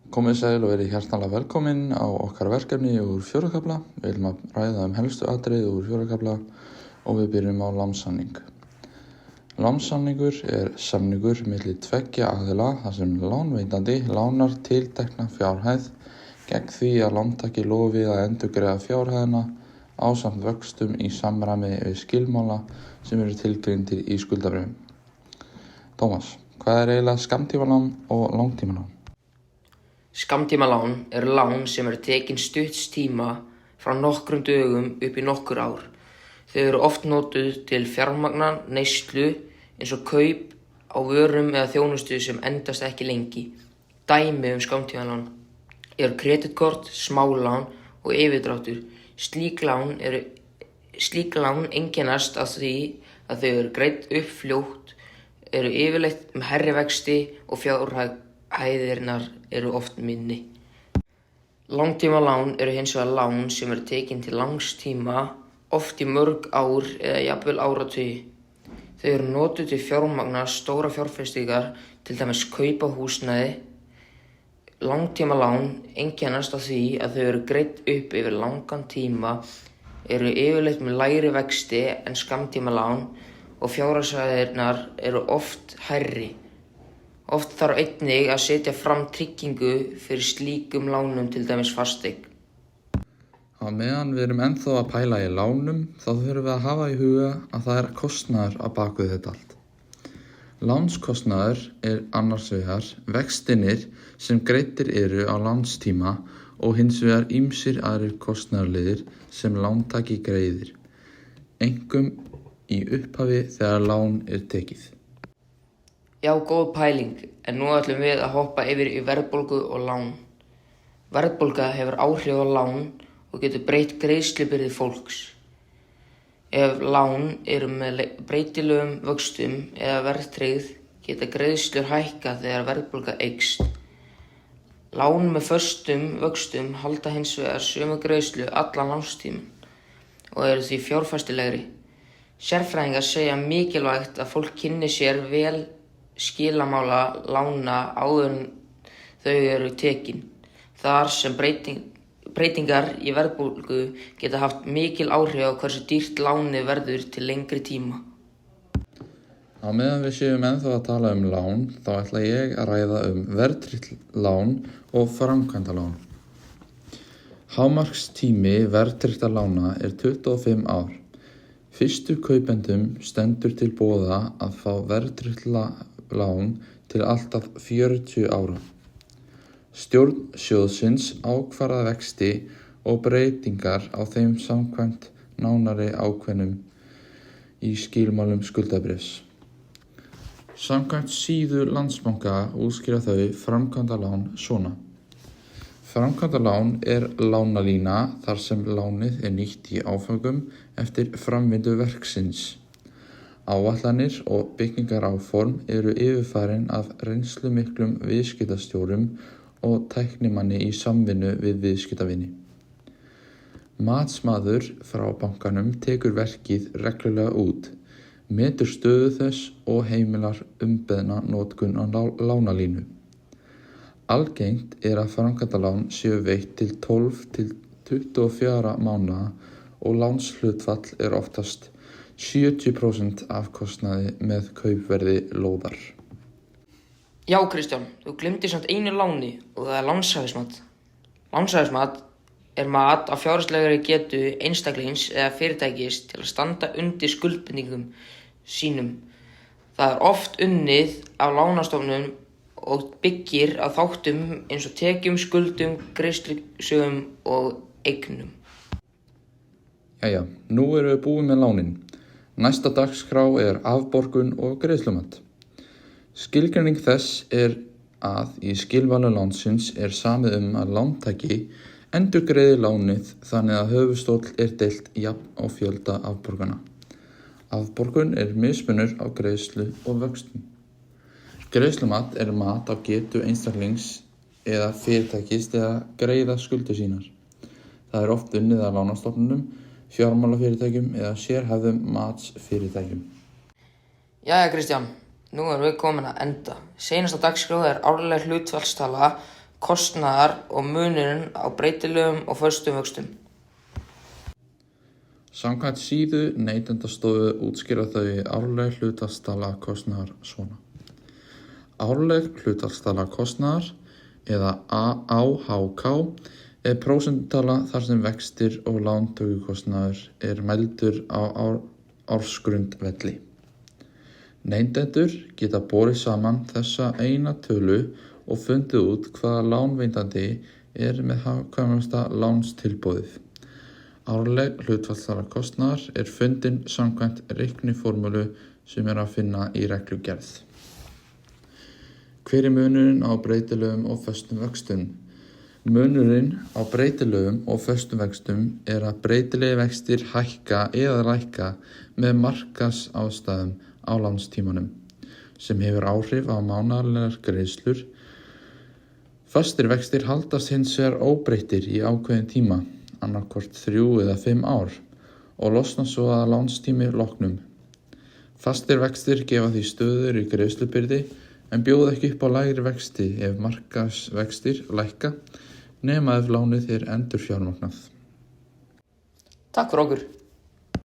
Komið sæl og verið hjartanlega velkomin á okkar verkefni úr 4. kafla. Við viljum að ræða helstu atriði úr 4. kafla og við byrjum á lánssamning. Lánssamningur er samningur milli tveggja aðila þar sem lánveitandi lánar tiltekna fjárhæð gegn því að lántaki lofi að endurgreiða fjárhæðina ásamt vöxtum í samræmi við skilmála sem eru tilgreindir í skuldabréfum. Tómas, hvað er eiginlega skammtímalán og langtímalán? Skammtímalán eru lán sem eru tekin stutts tíma frá nokkrum dögum upp í nokkur ár. Þau eru oft notuð til fjármagna neyslu eins og kaup á vörum eða þjónustu sem endast ekki lengi. Dæmi skammtímalán eru kreditkort, smálán og yfirdráttur. Slík lán einkennast af því að þau eru greidd upp fljótt, eru yfirleitt með hærri vexti og fjárhæðirnar eru oft minni. Langtímalán eru hins vegar lán sem eru tekin til langs tíma, oft í mörg ár eða jafnvel áratugi. Þau eru notuð til fjármagna stóra fjárfestingar, til dæmis kaup á húsnæði. Langtímalán einkennast af því að þau eru greidd upp yfir langan tíma, eru yfirleitt með lægri vexti en skammtímalán og fjárhæðirnar eru oft hærri. Oft þarf einnig að setja fram tryggingu fyrir slíkum lánum, til dæmis fasteign. Á meðan við erum ennþá að pæla í lánum þá þurfum við að hafa í huga að það er kostnaður á bak við þetta allt. Lánskostnaður er annars vegar vextinir sem greiddir eru á lánstíma og hins vegar ýmsir aðrir kostnaðarliðir sem lántaki greiðir, einkum í upphafi þegar lán er tekið. Já, góð pæling, en nú ætlum við að hoppa yfir í verðbólgu og lán. Verðbólga hefur áhrif á lán og getur breytt greiðslubyrði fólks. Ef lán eru með breytilegum vöxtum eða verðtryggð geta greiðslur hækkað þegar verðbólga eykst. Lán með föstum vöxtum halda hins vegar sömu greiðslu allan lánstímann og eru því fjárfestilegri. Sérfræðingar segja mikilvægt að fólk kynni sér vel skilamála lána áður en þau eru tekin, þar sem breytingar í verðbólgu geta haft mikil áhrif á hversu dýrt lánið verður til lengri tíma. Á meðan við séum ennþá að tala lán, þá ætla ég að ræða verðtryggt lán og framkvæmdalán. Hámarkstími verðtryggtra lána er 25 ár. Fyrstu kaupendum stendur til boða að fá verðtryggt lán til allt að 40 ára. Stjórn sjóðsins ákvarðar vexti og breytingar á þeim samkvæmt nánari ákveðnum í skilmálum skuldabréfs. Samkvæmt síðu Landsbanka útskýra þau framkvæmdalán svona. Framkvæmdalán er lánalína þar sem lánið er nýtt í áföngum eftir framvindu verksins. Áætlanir og byggingaráform eru yfirfarin af reynslumiklum viðskiptastjórum og tæknimanni í samvinnu við viðskiptavini. Matsmaður frá bankanum tekur verkið reglulega út, metur stöðu þess og heimilar umbeðna notkun á lánalínu. Algengt er að framkvæmdalán séu veitt til 12 til 24 mánaða og lánshlutfall er oftast 70% af kostnaði með kaupverði lóðar. Já, Kristján, þú gleymdir samt einu láni og það er lánshæfismat. Lánshæfismat er mat á fjárhagslegri getu einstaklings eða fyrirtækis til að standa undir skuldbindingum sínum. Það er oft unnið af lánastofnunum og byggir á þáttum eins og tekjum, skuldum, greiðslusögum og eignum. Jæja, nú erum við búin með lánin. Næsta dagskrá er afborgun og greiðslumat. Skilgreining þess er að í skilmála lánsins er samið að lántaki endurgreiði lánið þannig að höfuðstóll er deilt jafn á fjölda afborgana. Afborgun er mismunur á greiðslu og vöxtum. Greiðslumat er mat á getu einstaklings eða fyrirtækis til að greiða skuldir sínar. Það er oft unnið af lánastofnunum, fjármálafyrirtækjum eða sérhæfðum matsfyrirtækjum. Jæja, Kristján, nú erum við komin að enda. Seinasta dagskrá er árleg hlutfallstala kostnaðar og munurinn á breytilegum og föstum vöxtum. Samkvæmt síðu Neytendastofu útskýra þau árleg hlutfallstala kostnaðar svona. Árleg hlutfallstala kostnaðar eða AHK er prósentutala þar sem vextir og lántökukostnaður er mældur á ársgrundvelli. Neytendur geta borið saman þessa eina tölu og fundið út hvaða lánveitandi er með hagkvæmasta lánstilboðið. Árleg hlutfallstala kostnaðar er fundin samkvæmt reikniformúlu sem er að finna í reglugerð. Hver er munurinn á breytilegum og föstum vöxtum? Munurinn á breytilegum og föstum vöxtum er að breytilegi vextir hækka eða lækka með markaðsástæðum á lánstímanum, sem hefur áhrif á mánaðarlegar greiðslur. Fastir vextir haldast hins vegar óbreyttir í ákveðin tíma, annaðhvort 3 eða 5 ár, og losna svo að lánstími loknum. Fastir vextir gefa því stöður í greiðslubyrði en bjóða ekki upp á lægri vexti ef markaðsvextir lækka nema ef lánið er endurfjármagnað. Takk fyrir okkur.